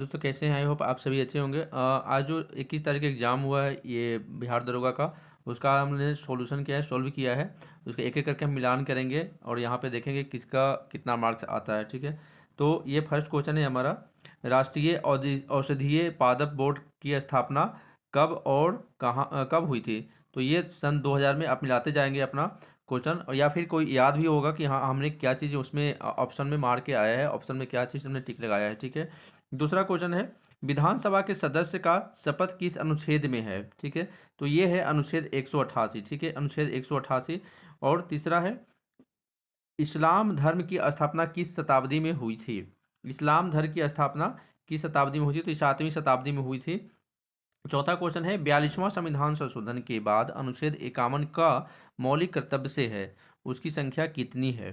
दोस्तों कैसे हैं? आई होप आप सभी अच्छे होंगे। आज जो 21 तारीख एग्ज़ाम हुआ है ये बिहार दरोगा का, उसका हमने सॉल्यूशन किया है, सॉल्व किया है। उसके एक एक करके हम मिलान करेंगे और यहाँ पे देखेंगे किसका कितना मार्क्स आता है। ठीक है, तो ये फर्स्ट क्वेश्चन है हमारा। राष्ट्रीय औषधीय पादप बोर्ड की स्थापना कब और कब हुई थी? तो ये सन 2000 में। आप मिलाते जाएंगे अपना क्वेश्चन, और या फिर कोई याद भी होगा कि हाँ हमने क्या चीज़ उसमें ऑप्शन में मार के आया है, ऑप्शन में क्या चीज़ हमने टिक लगाया है। ठीक है, दूसरा क्वेश्चन है विधानसभा के सदस्य का शपथ किस अनुच्छेद में है? ठीक है, तो ये है अनुच्छेद 188। ठीक है, अनुच्छेद 188। और तीसरा है इस्लाम धर्म की स्थापना किस शताब्दी में हुई थी? इस्लाम धर्म की स्थापना किस शताब्दी में हुई थी? तो 7वीं शताब्दी में हुई थी। चौथा क्वेश्चन है 42वां संविधान संशोधन के बाद अनुच्छेद 51 का मौलिक कर्तव्य से है, उसकी संख्या कितनी है?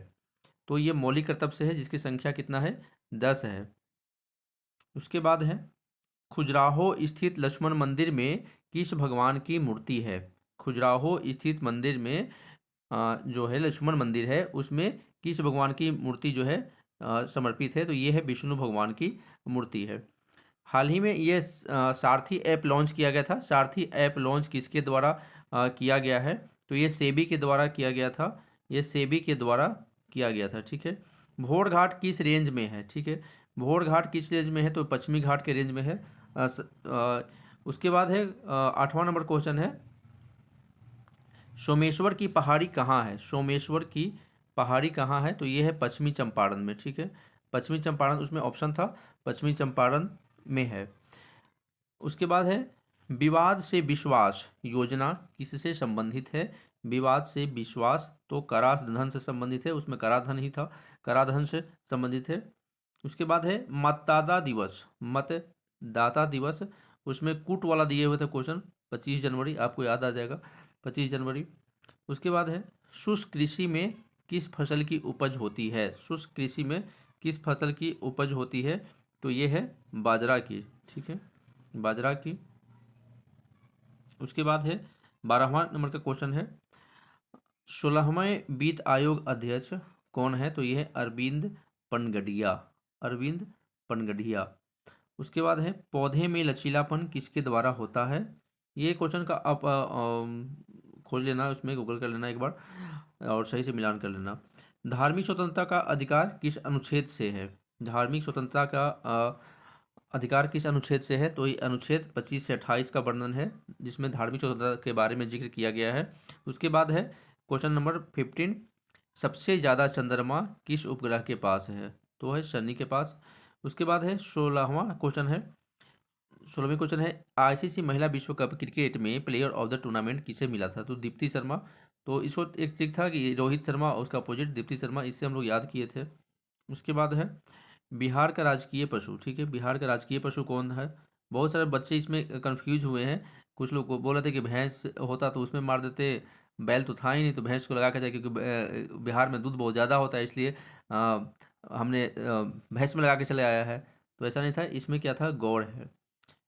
तो ये मौलिक कर्तव्य से है जिसकी संख्या कितना है? 10 है। उसके बाद है खजुराहो स्थित लक्ष्मण मंदिर में किस भगवान की मूर्ति है? खजुराहो स्थित मंदिर में जो है लक्ष्मण मंदिर है उसमें किस भगवान की मूर्ति जो है समर्पित है? तो ये है विष्णु भगवान की मूर्ति है। हाल ही में ये सारथी ऐप लॉन्च किया गया था। सारथी ऐप लॉन्च किसके द्वारा किया गया है? तो ये सेबी के द्वारा किया गया था। ये सेबी के द्वारा किया गया था। ठीक है, भोर घाट किस रेंज में है? ठीक है, भोर घाट किस रेंज में है? तो पश्चिमी घाट के रेंज में है। उसके बाद है 8वां नंबर क्वेश्चन है सोमेश्वर की पहाड़ी कहाँ है? सोमेश्वर की पहाड़ी कहाँ है? तो ये है पश्चिमी चंपारण में। ठीक है, पश्चिमी चंपारण उसमें ऑप्शन था, पश्चिमी चंपारण में है। उसके बाद है विवाद से विश्वास योजना किससे संबंधित है? विवाद से विश्वास तो कराधान से संबंधित है, उसमें कराधान ही था, कराधान से संबंधित है। उसके बाद है मतदाता दिवस, मतदाता दिवस उसमें कूट वाला दिए हुए थे क्वेश्चन, 25 जनवरी, आपको याद आ जाएगा 25 जनवरी। उसके बाद है शुष्क कृषि में किस फसल की उपज होती है? शुष्क कृषि में किस फसल की उपज होती है? तो ये है बाजरा की। ठीक है, बाजरा की। उसके बाद है 12वां नंबर का क्वेश्चन है 16वें वित्त आयोग अध्यक्ष कौन है? तो ये है अरविंद पनगडिया, अरविंद पनगडिया। उसके बाद है पौधे में लचीलापन किसके द्वारा होता है? ये क्वेश्चन का आप खोज लेना, उसमें गूगल कर लेना एक बार और सही से मिलान कर लेना। धार्मिक स्वतंत्रता का अधिकार किस अनुच्छेद से है? धार्मिक स्वतंत्रता का अधिकार किस अनुच्छेद से है? तो ये अनुच्छेद 25 से 28 का वर्णन है जिसमें धार्मिक स्वतंत्रता के बारे में जिक्र किया गया है। उसके बाद है क्वेश्चन नंबर 15 सबसे ज़्यादा चंद्रमा किस उपग्रह के पास है? तो है शनि के पास। उसके बाद है 16वें क्वेश्चन है आईसीसी महिला विश्व कप क्रिकेट में प्लेयर ऑफ द टूर्नामेंट किसे मिला था? तो दीप्ति शर्मा। तो इसको एक ट्रिक था कि रोहित शर्मा और उसका अपोजिट दीप्ति शर्मा, इससे हम लोग याद किए थे। उसके बाद है बिहार का राजकीय पशु। ठीक है, बिहार का राजकीय पशु कौन है? बहुत सारे बच्चे इसमें कंफ्यूज हुए हैं। कुछ लोग को बोल रहे थे कि भैंस होता तो उसमें मार देते, बैल तो था ही नहीं तो भैंस को लगा के जाए, क्योंकि बिहार में दूध बहुत ज़्यादा होता है इसलिए हमने भैंस में लगा के चले आया है। तो ऐसा नहीं था, इसमें क्या था, गौड़ है।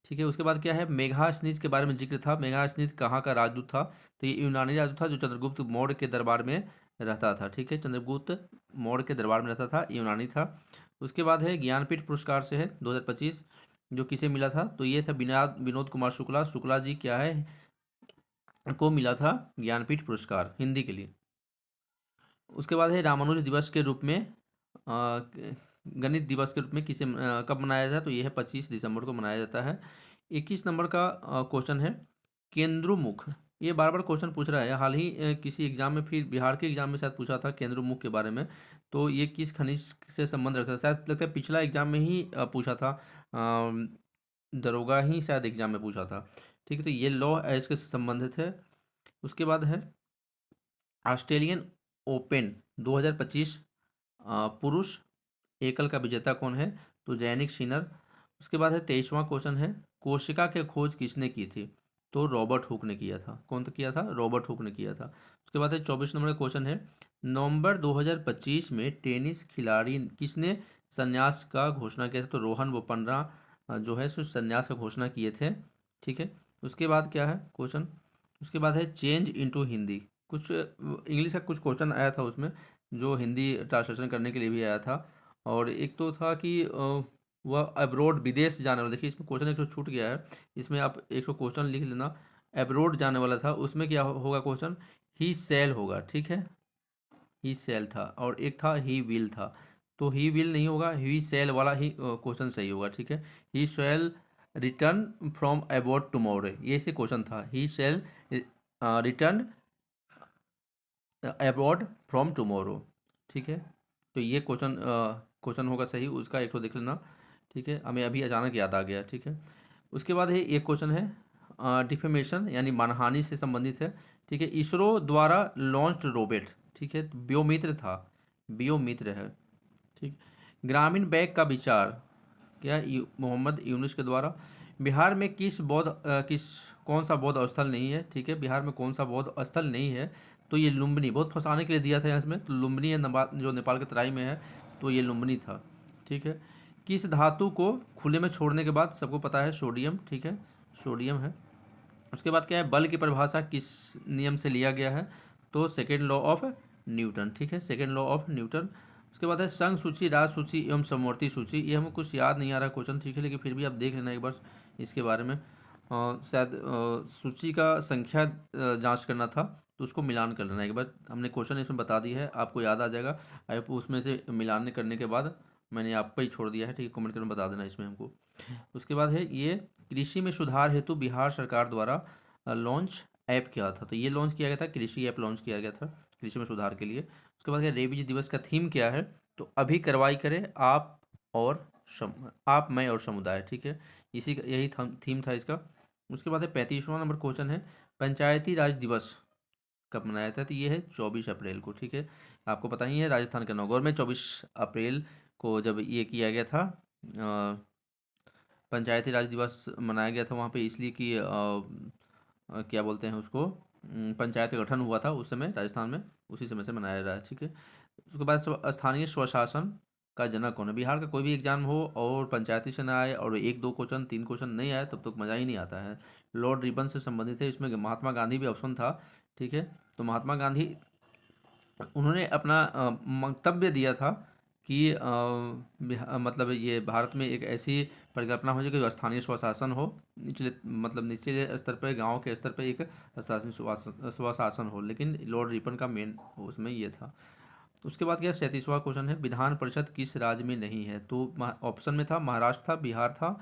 ठीक है, उसके बाद क्या है मेघा स्निज के बारे में जिक्र था। मेघा स्निज कहाँ का राजदूत था? तो ये यूनानी राजदूत था जो चंद्रगुप्त मौर्य के दरबार में रहता था। ठीक है, चंद्रगुप्त मौर्य के दरबार में रहता था, यूनानी था। उसके बाद है ज्ञानपीठ पुरस्कार से है 2025 जो किसे मिला था? तो ये था विनोद विनोद कुमार शुक्ला, शुक्ला जी क्या है को मिला था ज्ञानपीठ पुरस्कार हिंदी के लिए। उसके बाद है रामानुज दिवस के रूप में गणित दिवस के रूप में किसे कब मनाया जाता है? तो ये है 25 दिसंबर को मनाया जाता है। 21 नंबर का क्वेश्चन है केंद्रोमुख। ये बार बार क्वेश्चन पूछ रहा है, हाल ही किसी एग्जाम में, फिर बिहार के एग्जाम में शायद पूछा था केंद्रोमुख के बारे में। तो ये किस खनिज से संबंध रखता है? शायद लगता है पिछला एग्जाम में ही पूछा था, दरोगा ही शायद एग्जाम में पूछा था। ठीक है, तो ये लौ एज के संबंधित है। उसके बाद है ऑस्ट्रेलियन ओपन 2025 पुरुष एकल का विजेता कौन है? तो जैनिक सिनर। उसके बाद है 23वां क्वेश्चन है कोशिका की खोज किसने की थी? तो रॉबर्ट हुक ने किया था। कौन तो किया था? रॉबर्ट हुक ने किया था। उसके बाद है 24 नंबर का क्वेश्चन है नवंबर 2025 में टेनिस खिलाड़ी किसने संन्यास का घोषणा किया था? तो रोहन बोपन्ना जो है सो संन्यास का घोषणा किए थे। ठीक है, उसके बाद क्या है क्वेश्चन, उसके बाद है चेंज इनटू हिंदी। कुछ इंग्लिश का कुछ क्वेश्चन आया था उसमें जो हिंदी ट्रांसलेशन करने के लिए भी आया था। और एक तो था कि वह अब्रोड विदेश जाने वाला, देखिए इसमें क्वेश्चन एक छूट गया है, इसमें आप एक क्वेश्चन लिख लेना। अब्रोड जाने वाला था, उसमें क्या होगा क्वेश्चन, ही सेल होगा, ठीक है, ही सेल था, और एक था ही विल था, तो ही विल नहीं होगा, ही सेल वाला ही क्वेश्चन सही होगा, ठीक है। He shall return from about tomorrow, ये से क्वेश्चन था, he shall return about from tomorrow, ठीक है। तो ये क्वेश्चन होगा सही, उसका एक तो देख लेना, ठीक है, हमें अभी अचानक याद आ गया, ठीक है। उसके बाद है एक क्वेश्चन है डिफेमेशन यानी मानहानि से संबंधित है, ठीक है। इसरो द्वारा लॉन्च रोबोट, ठीक है, बियोमित्र था, बियोमित्र है, ठीक। ग्रामीण बैंक का विचार, क्या मोहम्मद यूनुस के द्वारा। बिहार में किस कौन सा बौद्ध स्थल नहीं है, ठीक है, बिहार में कौन सा बौद्ध स्थल नहीं है, तो ये लुम्बिनी, बहुत फंसाने के लिए दिया था इसमें, तो लुम्बिनी है जो नेपाल के तराई में है, तो ये लुम्बिनी था, ठीक है। किस धातु को खुले में छोड़ने के बाद, सबको पता है सोडियम, ठीक है, सोडियम है। उसके बाद क्या है, बल की परिभाषा किस नियम से लिया गया है, तो सेकेंड लॉ ऑफ न्यूटन, ठीक है, सेकेंड लॉ ऑफ न्यूटन। उसके बाद है संघ सूची, राज सूची एवं समवर्ती सूची, ये हमें कुछ याद नहीं आ रहा क्वेश्चन, ठीक है, लेकिन फिर भी आप देख लेना एक बार इसके बारे में। शायद सूची का संख्या जांच करना था, तो उसको मिलान कर लेना एक बार, हमने क्वेश्चन इसमें बता दी है, आपको याद आ जाएगा। आप उसमें से मिलान करने के बाद मैंने आप पे ही छोड़ दिया है, ठीक है, कमेंट करके बता देना इसमें हमको। उसके बाद है ये कृषि में सुधार हेतु बिहार सरकार द्वारा लॉन्च ऐप किया था, तो ये लॉन्च किया गया था, कृषि ऐप लॉन्च किया गया था कृषि में सुधार के लिए। उसके बाद क्या, रेबीज दिवस का थीम क्या है, तो अभी कार्रवाई करें आप और आप, मैं और समुदाय, ठीक है, इसी का यही थीम था इसका। उसके बाद है 35वां नंबर क्वेश्चन है, पंचायती राज दिवस कब मनाया था, तो ये है 24 अप्रैल को, ठीक है। आपको पता ही है राजस्थान के नौगौर में 24 अप्रैल को जब ये किया गया था, पंचायती राज दिवस मनाया गया था वहाँ पे, इसलिए कि क्या बोलते हैं उसको, पंचायत का गठन हुआ था उस समय राजस्थान में, उसी समय से मनाया जा रहा है, ठीक है। उसके बाद स्थानीय स्वशासन का जनक कौन है, बिहार का कोई भी एग्जाम हो और पंचायती से ना आए और एक दो क्वेश्चन तीन क्वेश्चन नहीं आए, तब तक मज़ा ही नहीं आता है। लॉर्ड रिबन से संबंधित है, इसमें महात्मा गांधी भी ऑप्शन था, ठीक है। तो महात्मा गांधी, उन्होंने अपना वक्तव्य दिया था कि मतलब ये भारत में एक ऐसी परिकल्पना हो जाए कि जो स्थानीय स्वशासन हो, निचले मतलब निचले स्तर पर, गांव के स्तर पर एक स्थानीय स्वशासन हो, लेकिन लॉर्ड रिपन का मेन उसमें ये था। उसके बाद क्या, 37वां क्वेश्चन है, विधान परिषद किस राज्य में नहीं है, तो ऑप्शन में था महाराष्ट्र था, बिहार था,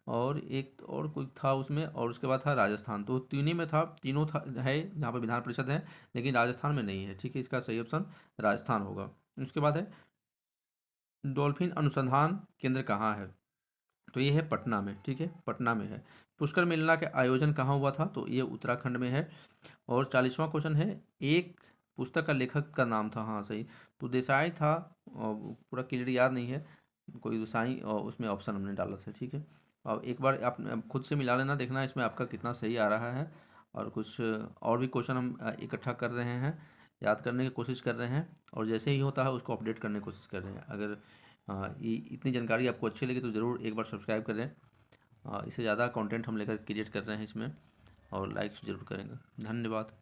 और एक और कोई था उसमें, और उसके बाद था राजस्थान, तो तीनों में था, तीनों था है जहाँ पर विधान परिषद है, लेकिन राजस्थान में नहीं है, ठीक है, इसका सही ऑप्शन राजस्थान होगा। उसके बाद है डॉल्फिन अनुसंधान केंद्र कहाँ है, तो ये है पटना में, ठीक है, पटना में है। पुष्कर मेला का आयोजन कहाँ हुआ था, तो ये उत्तराखंड में है। और 40वां क्वेश्चन है, एक पुस्तक का लेखक का नाम था, हाँ सही, तो देसाई था, और पूरा क्लियर याद नहीं है, कोई देसाई, और उसमें ऑप्शन हमने डाला था, ठीक है। और एक बार आप खुद से मिला लेना, देखना इसमें आपका कितना सही आ रहा है, और कुछ और भी क्वेश्चन हम इकट्ठा कर रहे हैं, याद करने की कोशिश कर रहे हैं, और जैसे ही होता है उसको अपडेट करने की कोशिश कर रहे हैं। अगर ये इतनी जानकारी आपको अच्छी लगी तो ज़रूर एक बार सब्सक्राइब करें, इससे ज़्यादा कंटेंट हम लेकर क्रिएट कर रहे हैं इसमें, और लाइक ज़रूर करेंगे। धन्यवाद।